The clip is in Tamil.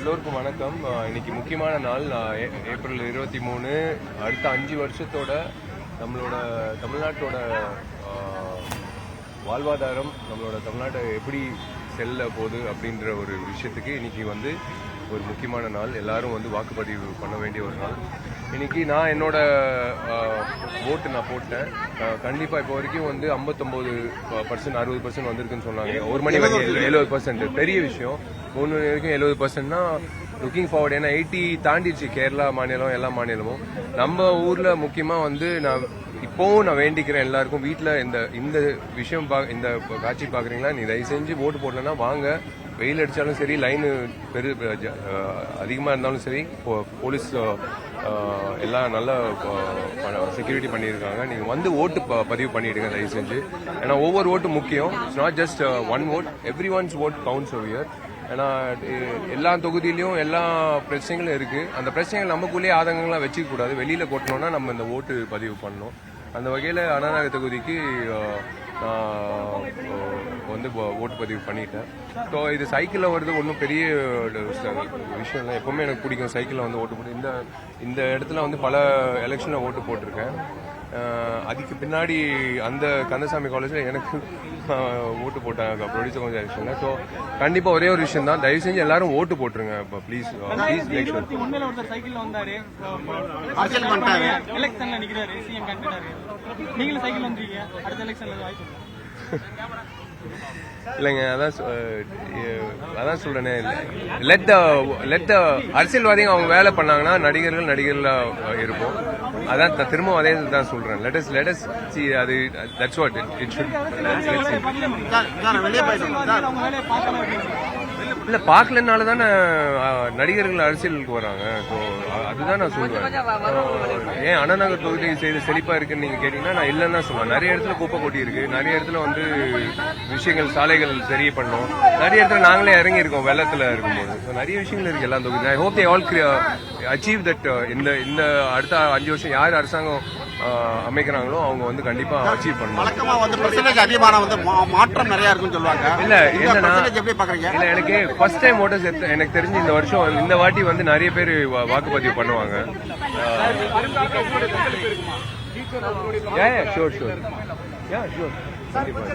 எல்லோருக்கும் வணக்கம். இன்னைக்கு முக்கியமான நாள். ஏப்ரல் 23. அடுத்த 5 வருஷத்தோட நம்மளோட தமிழ்நாட்டோட வாழ்வாதாரம், நம்மளோட தமிழ்நாட்டை எப்படி செல்ல போகுது அப்படின்ற ஒரு விஷயத்துக்கு இன்னைக்கு ஒரு முக்கியமான நாள். எல்லாரும் வாக்குப்பதிவு பண்ண வேண்டிய ஒரு நாள். இன்னைக்கு நான் என்னோட ஓட்டு நான் போட்டேன். கண்டிப்பா இப்போ வரைக்கும் 59%, 60% வந்திருக்குன்னு சொன்னாங்க. ஒரு மணி வரைக்கும் 70%. பெரிய விஷயம். 3 மணி வரைக்கும் 70%னா லுக்கிங் ஃபார்வர்ட். ஏன்னா 80 தாண்டிடுச்சு கேரளா மாநிலம், எல்லா மாநிலமும். நம்ம ஊர்ல முக்கியமா நான் இப்போவும் நான் வேண்டிக்கிறேன் எல்லாருக்கும், வீட்டில் இந்த விஷயம் இந்த காட்சி பாக்குறீங்களா, நீ தயவு செஞ்சு ஓட்டு போடலன்னா வாங்க. வெயில் அடிச்சாலும் சரி, லைனு அதிகமா இருந்தாலும் சரி, போலீஸ் எல்லாம் நல்ல செக்யூரிட்டி பண்ணியிருக்காங்க. நீங்க ஓட்டு பதிவு பண்ணிடுங்க தயவு செஞ்சு. ஏன்னா ஒவ்வொரு ஓட்டும் முக்கியம். It's not just one vote, every one's vote counts over here. ஏன்னா எல்லா தொகுதியிலையும் எல்லா பிரச்சனைகளும் இருக்கு. அந்த பிரச்சனைகள் நமக்குள்ளேயே ஆதங்கங்கள்லாம் வச்சுக்க கூடாது. வெளியில கொட்டணும்னா நம்ம இந்த ஓட்டு பதிவு பண்ணணும். அந்த வகையில் அண்ணாநகர் தொகுதிக்கு ஓட்டு பதிவு பண்ணிட்டேன். ஸோ இது சைக்கிளில் வருது, ஒன்றும் பெரிய விஷயம் இல்லை. எப்பவுமே எனக்கு பிடிக்கும் சைக்கிளில் ஓட்டு போட்டு. இந்த இடத்துல பல எலெக்ஷனில் ஓட்டு போட்டிருக்கேன். அதுக்கு பின்னாடி அந்த கந்தசாமி காலேஜில் எனக்கு ஓட்டு போட்டாங்க ப்ரொடியூசர் கொஞ்சம் எலெக்ஷனில். ஸோ கண்டிப்பாக ஒரே ஒரு விஷயம் தான், தயவு செஞ்சு எல்லாரும் ஓட்டு போட்டுருங்க. இப்போ ப்ளீஸ் மேக் ஷூர். இல்லைங்க, அதான் சொல்றேனே, லெட் அரசியல்வாதிகள் அவங்க வேலை பண்ணாங்கன்னா நடிகர்களா இருப்போம். அதான் திரும்ப அதே தான் சொல்றேன். லெட் அஸ் see அது that's what it should. இல்ல பார்க்கலனால தானே நடிகர்கள் அரசியலுக்கு வராங்க. ஸோ அதுதான் நான் சொல்றேன். ஏன் அண்ணாநகர் தொகுதி செய்து செழிப்பா இருக்குன்னு நீங்க கேட்டீங்கன்னா நான் இல்லைன்னு தான் சொல்லுவேன். நிறைய இடத்துல குப்பை கொட்டி இருக்கு, நிறைய இடத்துல விஷயங்கள் சாலைகள் சரி பண்ணோம், நிறைய இடத்துல நாங்களே இறங்கி இருக்கோம் வெள்ளத்துல இருக்கும்போது. நிறைய விஷயங்கள் இருக்கு எல்லா தொகுதி. I hope they all achieve that. இந்த அடுத்த 5 வருஷம் யார் அரசாங்கம் அமைக்கிறாங்களோ அவங்க கண்டிப்பா அச்சீவ் பண்ணணும். அதிகமான மாற்றம் நிறைய இருக்குன்னு சொல்லுவாங்க. இல்ல என்னன்னா, இல்ல எனக்கு ஃபர்ஸ்ட் டைம் ஓட்டர்ஸ் எனக்கு தெரிஞ்சு இந்த வருஷம் இந்த வாட்டி நிறைய பேர் வாக்குப்பதிவு பண்ணுவாங்க. ஷூர் கண்டிப்பா.